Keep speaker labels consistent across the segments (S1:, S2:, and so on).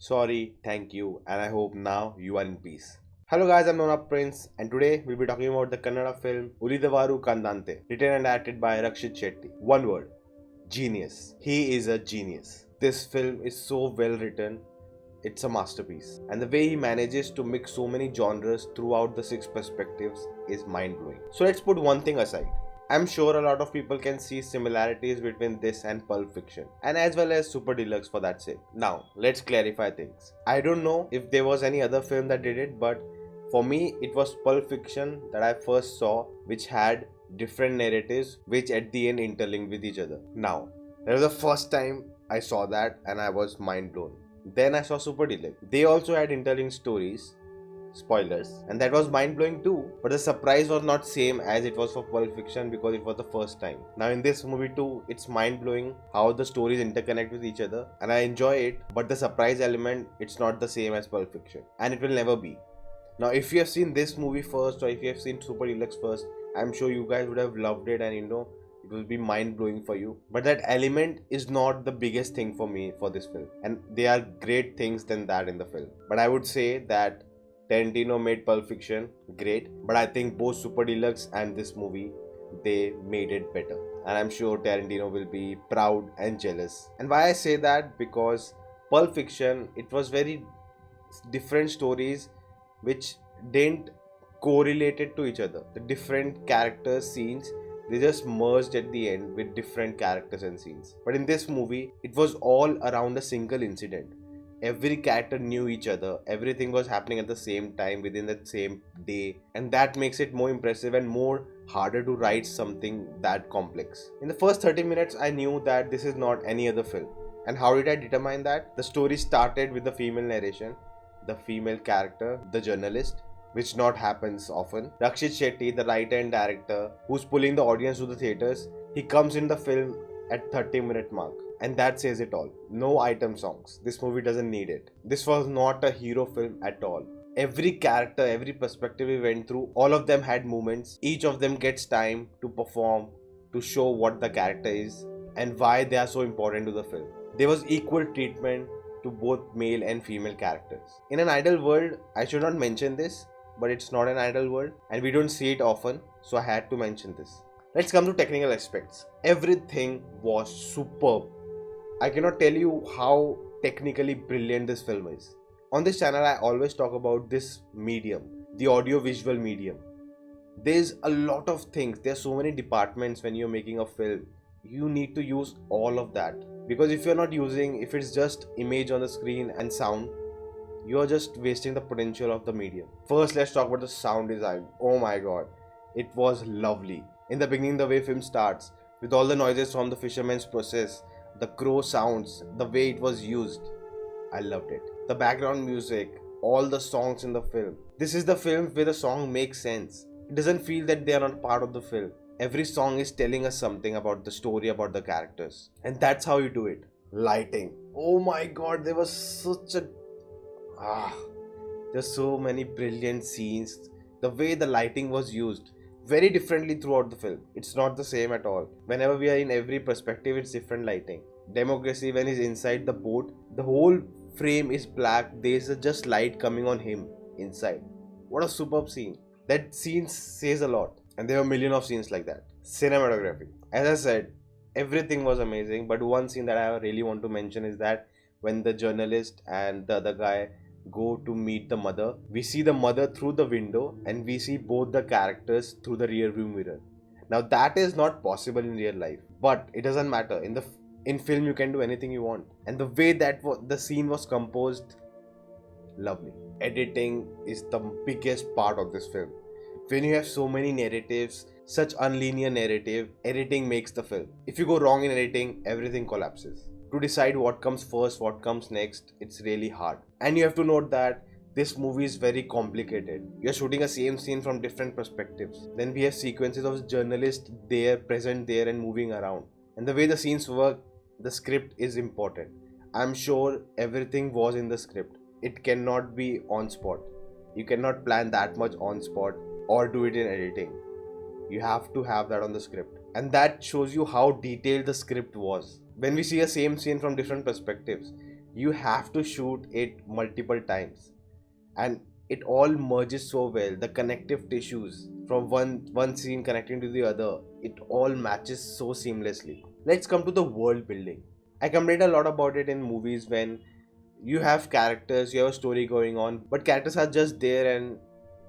S1: sorry, thank you, and I hope now you are in peace. Hello guys, I'm Nona Prince, and today we'll be talking about the Kannada film Ulidavaru Kandanthe, written and acted by Rakshit Shetty. One word, genius. He is a genius. This film is so well written, it's a masterpiece. And the way he manages to mix so many genres throughout the six perspectives is mind blowing. So let's put one thing aside. I'm sure a lot of people can see similarities between this and Pulp Fiction, and as well as Super Deluxe for that sake. Now, let's clarify things. I don't know if there was any other film that did it, but for me, it was Pulp Fiction that I first saw, which had different narratives which at the end interlinked with each other. Now, that was the first time I saw that and I was mind blown. Then I saw Super Deluxe. They also had interlinked stories, spoilers, and that was mind blowing too, but the surprise was not same as it was for Pulp Fiction because it was the first time. Now in this movie too, it's mind blowing how the stories interconnect with each other, and I enjoy it, but the surprise element, it's not the same as Pulp Fiction, and it will never be. Now if you have seen this movie first, or if you have seen Super Deluxe first, I'm sure you guys would have loved it, and it will be mind blowing for you. But that element is not the biggest thing for me for this film, and there are great things than that in the film. But I would say that Tarantino made Pulp Fiction great, but I think both Super Deluxe and this movie, they made it better. And I'm sure Tarantino will be proud and jealous. And why I say that? Because Pulp Fiction, it was very different stories which didn't correlated to each other. The different characters, scenes, they just merged at the end with different characters and scenes. But in this movie, it was all around a single incident. Every character knew each other, everything was happening at the same time within that same day, and that makes it more impressive and more harder to write something that complex. In the first 30 minutes, I knew that this is not any other film. And how did I determine that? The story started with the female narration, the female character, the journalist, which not happens often. Rakshit Shetty, the writer and director, who's pulling the audience to the theaters, he comes in the film at 30-minute mark. And that says it all. No item songs. This movie doesn't need it. This was not a hero film at all. Every character, every perspective we went through, all of them had moments. Each of them gets time to perform, to show what the character is and why they are so important to the film. There was equal treatment to both male and female characters. In an ideal world, I should not mention this, but it's not an ideal world and we don't see it often, so I had to mention this. Let's come to technical aspects. Everything was superb. I cannot tell you how technically brilliant this film is. On this channel, I always talk about this medium, the audio-visual medium. There's a lot of things. There are so many departments when you're making a film. You need to use all of that. Because if you're not using, if it's just image on the screen and sound, you're just wasting the potential of the medium. First, let's talk about the sound design. Oh my god, it was lovely. In the beginning, the way film starts, with all the noises from the fisherman's process, the crow sounds, the way it was used, I loved it. The background music, all the songs in the film. This is the film where the song makes sense. It doesn't feel that they are not part of the film. Every song is telling us something about the story, about the characters. And that's how you do it. Lighting. Oh my god, there was such a... there's so many brilliant scenes. The way the lighting was used, very differently throughout the film. It's not the same at all. Whenever we are in every perspective, it's different lighting. Democracy, when he's inside the boat, the whole frame is black. There's just light coming on him inside. What a superb scene. That scene says a lot. And there are a million of scenes like that. Cinematography. As I said, everything was amazing. But one scene that I really want to mention is that when the journalist and the other guy go to meet the mother, we see the mother through the window and we see both the characters through the rear view mirror. Now that is not possible in real life, but it doesn't matter. In film you can do anything you want, and the way that the scene was composed, lovely. Editing is the biggest part of this film. When you have so many narratives, such unlinear narrative, editing makes the film. If you go wrong in editing, everything collapses. To decide what comes first, what comes next, it's really hard. And you have to note that this movie is very complicated. You're shooting a same scene from different perspectives. Then we have sequences of journalists there, present there and moving around. And the way the scenes work, the script is important. I'm sure everything was in the script. It cannot be on spot. You cannot plan that much on spot or do it in editing. You have to have that on the script. And that shows you how detailed the script was. When we see a same scene from different perspectives, you have to shoot it multiple times, and it all merges so well. The connective tissues from one scene connecting to the other, it all matches so seamlessly. Let's come to the world building. I complained a lot about it in movies when you have characters, you have a story going on, but characters are just there and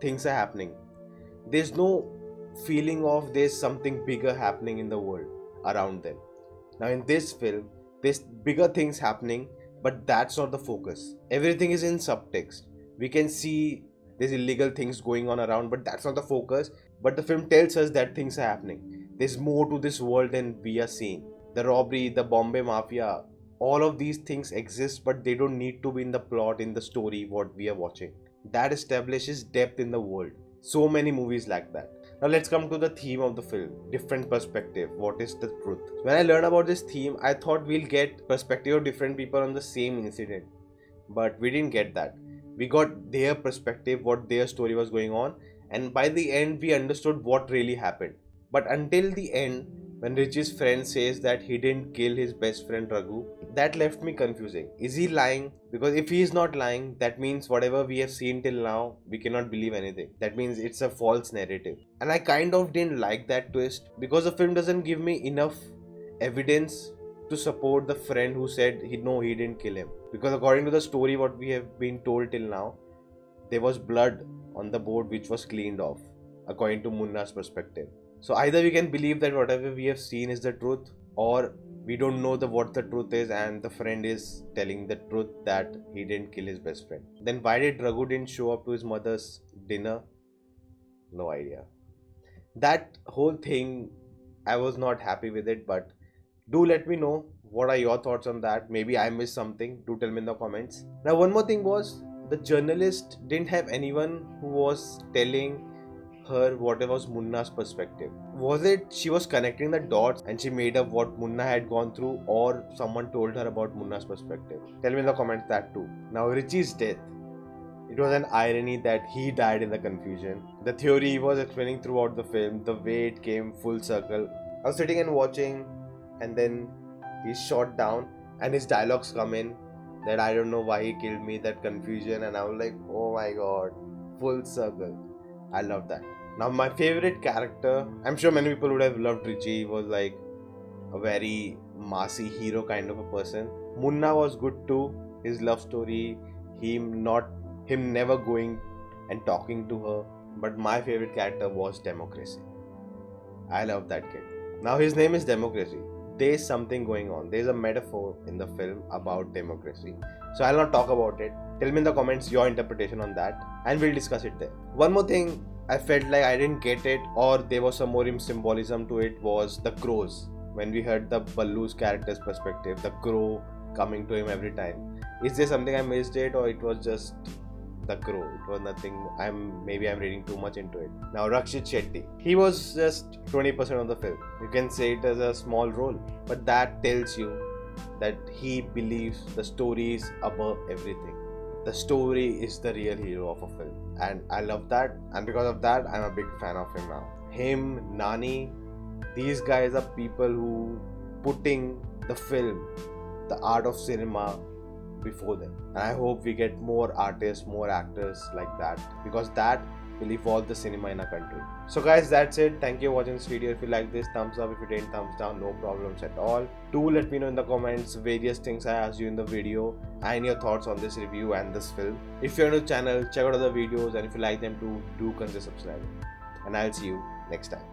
S1: things are happening. There's no feeling of there's something bigger happening in the world around them. Now in this film, there's bigger things happening, but that's not the focus. Everything is in subtext. We can see there's illegal things going on around, but that's not the focus. But the film tells us that things are happening. There's more to this world than we are seeing. The robbery, the Bombay Mafia, all of these things exist, but they don't need to be in the plot, in the story, what we are watching. That establishes depth in the world. So many movies like that. Now let's come to the theme of the film. Different perspective. What is the truth? When I learned about this theme, I thought we'll get perspective of different people on the same incident. But we didn't get that. We got their perspective, what their story was going on. And by the end, we understood what really happened. But until the end, when Richie's friend says that he didn't kill his best friend Raghu, that left me confusing. Is he lying? Because if he is not lying, that means whatever we have seen till now, we cannot believe anything. That means it's a false narrative. And I kind of didn't like that twist because the film doesn't give me enough evidence to support the friend who said he didn't kill him. Because according to the story what we have been told till now, there was blood on the board which was cleaned off, according to Munna's perspective. So either we can believe that whatever we have seen is the truth, or we don't know what the truth is and the friend is telling the truth that he didn't kill his best friend. Then why did Raghu didn't show up to his mother's dinner? No idea. That whole thing, I was not happy with it, but do let me know what are your thoughts on that. Maybe I missed something. Do tell me in the comments. Now one more thing was, the journalist didn't have anyone who was telling her what was Munna's perspective. Was it she was connecting the dots and she made up what Munna had gone through, or someone told her about Munna's perspective? Tell me in the comments that too. Now Richie's death. It was an irony that he died in the confusion. The theory he was explaining throughout the film, the way it came full circle. I was sitting and watching, and then he's shot down and his dialogues come in that I don't know why he killed me, that confusion, and I was like, oh my god, full circle. I love that. Now my favorite character, I'm sure many people would have loved Richie. He was like a very massy hero kind of a person. Munna was good too. His love story, him never going and talking to her. But my favorite character was Democracy. I love that kid. Now his name is Democracy. There's something going on. There's a metaphor in the film about democracy. So I'll not talk about it. Tell me in the comments your interpretation on that and we'll discuss it there. One more thing I felt like I didn't get it, or there was some more symbolism to it, was the crows. When we heard the Ballu's character's perspective, the crow coming to him every time. Is there something I missed it, or it was just the crow? It was nothing. Maybe I'm reading too much into it. Now Rakshit Shetty, he was just 20% of the film. You can say it as a small role, but that tells you that he believes the story is above everything. The story is the real hero of a film, and I love that, and because of that I'm a big fan of him now. Him, Nani, these guys are people who putting the film, the art of cinema, before them. And I hope we get more artists, more actors like that, because that will evolve the cinema in our country. So guys, that's it. Thank you for watching this video. If you like this, thumbs up. If you didn't, thumbs down. No problems at all. Do let me know in the comments various things I asked you in the video and your thoughts on this review and this film. If you're new to the channel, check out other videos, and if you like them too, do consider subscribing. And I'll see you next time.